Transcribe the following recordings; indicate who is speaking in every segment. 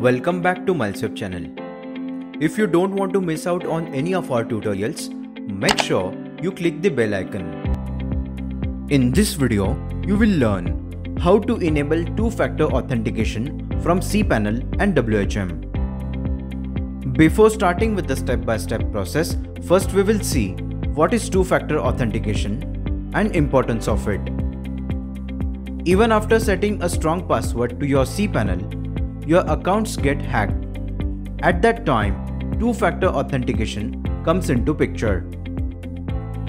Speaker 1: Welcome back to Milesweb channel. If you don't want to miss out on any of our tutorials, make sure you click the bell icon. In this video, you will learn how to enable two-factor authentication from cPanel and WHM. Before starting with the step-by-step process, first we will see what is two-factor authentication and importance of it. Even after setting a strong password to your cPanel, your accounts get hacked. At that time, two-factor authentication comes into picture.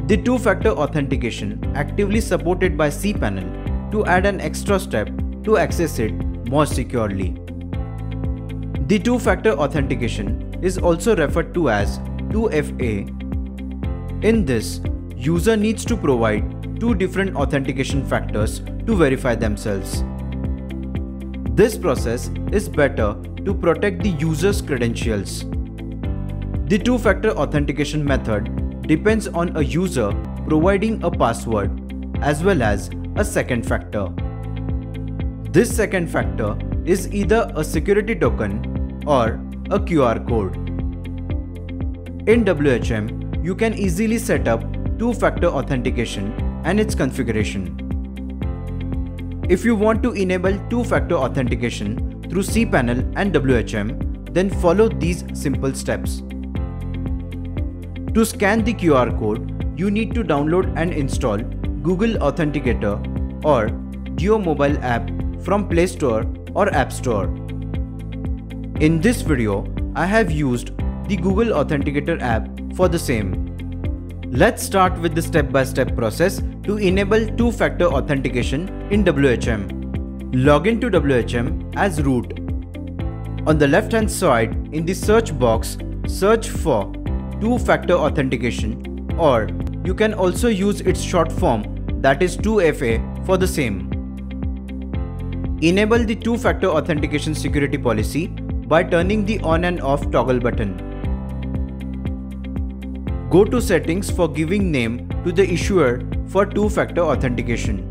Speaker 1: The two-factor authentication actively supported by cPanel to add an extra step to access it more securely. The two-factor authentication is also referred to as 2FA. In this, user needs to provide two different authentication factors to verify themselves. This process is better to protect the user's credentials. The two-factor authentication method depends on a user providing a password as well as a second factor. This second factor is either a security token or a QR code. In WHM, you can easily set up two-factor authentication and its configuration. If you want to enable two-factor authentication through cPanel and WHM, then follow these simple steps. To scan the QR code, you need to download and install Google Authenticator or Duo mobile app from Play Store or App Store. In this video, I have used the Google Authenticator app for the same. Let's start with the step-by-step process to enable two-factor authentication in WHM. Log into WHM as root. On the left-hand side, in the search box, search for two-factor authentication, or you can also use its short form, that is 2FA, for the same. Enable the two-factor authentication security policy by turning the on and off toggle button. Go to settings for giving name to the issuer for two-factor authentication.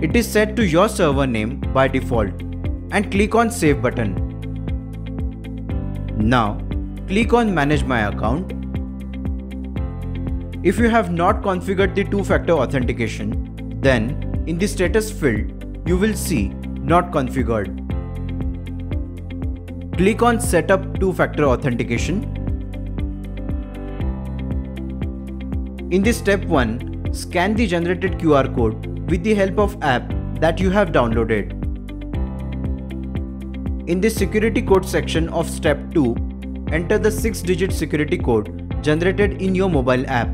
Speaker 1: It is set to your server name by default and click on Save button. Now, click on Manage my account. If you have not configured the two-factor authentication, then in the status field, you will see Not configured. Click on Setup two-factor authentication. In the step 1, scan the generated QR code with the help of app that you have downloaded. In the security code section of step 2, enter the 6-digit security code generated in your mobile app.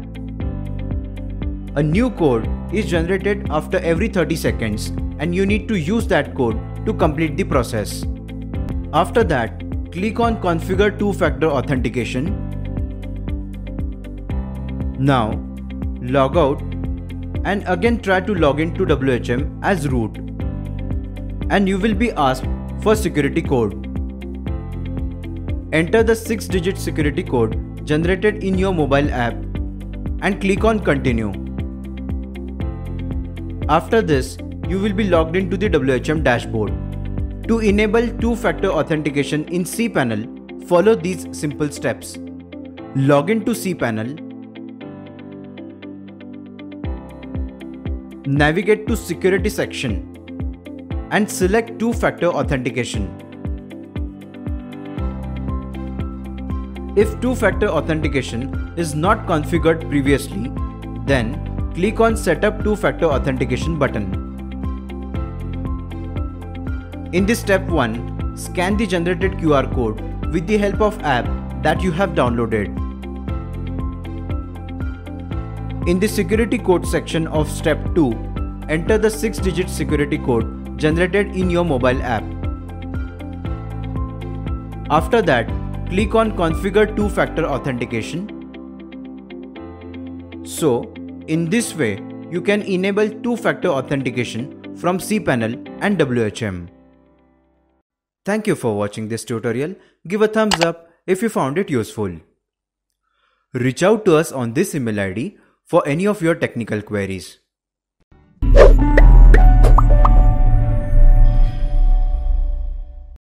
Speaker 1: A new code is generated after every 30 seconds and you need to use that code to complete the process. After that, click on Configure two-factor authentication. Now, log out and again try to log in to WHM as root, and you will be asked for security code. Enter the 6-digit security code generated in your mobile app and click on Continue. After this, you will be logged into the WHM dashboard. To enable two-factor authentication in cPanel, follow these simple steps. Log into cPanel. Navigate to Security section and select two-factor authentication. If two-factor authentication is not configured previously, then click on Setup two-factor authentication button. In this step 1, scan the generated QR code with the help of app that you have downloaded. In the security code section of step 2, enter the 6-digit security code generated in your mobile app. After that, click on Configure two-factor authentication. So, in this way, you can enable two-factor authentication from cPanel and WHM. Thank you for watching this tutorial. Give a thumbs up if you found it useful. Reach out to us on this email ID for any of your technical queries.